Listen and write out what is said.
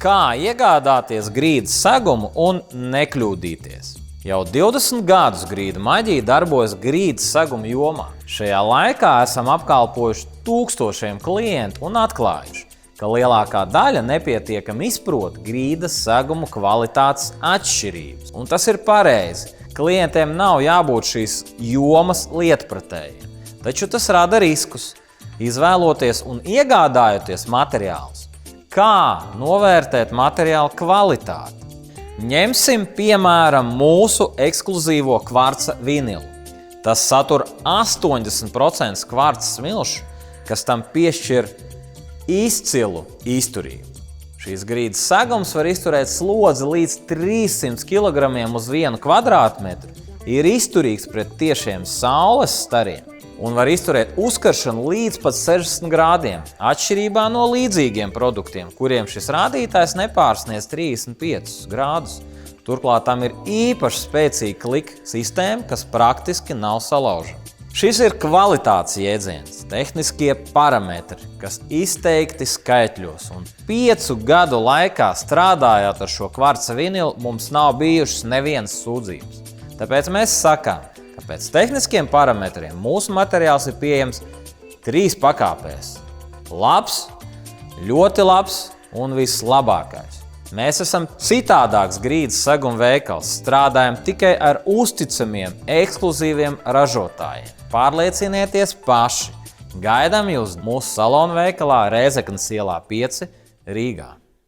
Kā iegādāties grīdas segumu un nekļūdīties? Jau 20 gadus Grīdu maģija darbojas grīdas seguma jomā. Šajā laikā esam apkalpojuši tūkstošiem klientu un atklājuši, ka lielākā daļa nepietiekami izprot grīdas segumu kvalitātes atšķirības. Un tas ir pareizi. Klientiem nav jābūt šīs jomas lietpratējiem. Taču tas rada riskus. Izvēloties un iegādājoties materiālus, kā novērtēt materiālu kvalitāti? Ņemsim piemēram mūsu ekskluzīvo kvarca vinilu. Tas satur 80% kvarca smilšu, kas tam piešķir izcilu izturību. Šīs grīdas segums var izturēt slodzi līdz 300 kg uz 1 kvadrātmetru, ir izturīgs pret tiešiem saules stariem un var izturēt uzkaršanu līdz pat 60 grādiem, atšķirībā no līdzīgiem produktiem, kuriem šis rādītājs nepārsniedz 35 grādus. Turklāt tam ir īpaši spēcīga klika sistēma, kas praktiski nav salaužama. Šis ir kvalitātes jēdziens, tehniskie parametri, kas izteikti skaitļos, un 5 gadu laikā strādājot ar šo kvarca vinilu, mums nav bijušas nevienas sūdzības. Tāpēc mēs sakām, ka pēc tehniskiem parametriem mūsu materiāls ir pieejams 3 pakāpēs. Labs, ļoti labs un vislabākais. Mēs esam citādāks grīdas seguma veikals, strādājam tikai ar uzticamiem, ekskluzīviem ražotājiem. Pārliecinieties paši! Gaidām jūs mūsu salonu veikalā Rēzeknes ielā 5 Rīgā.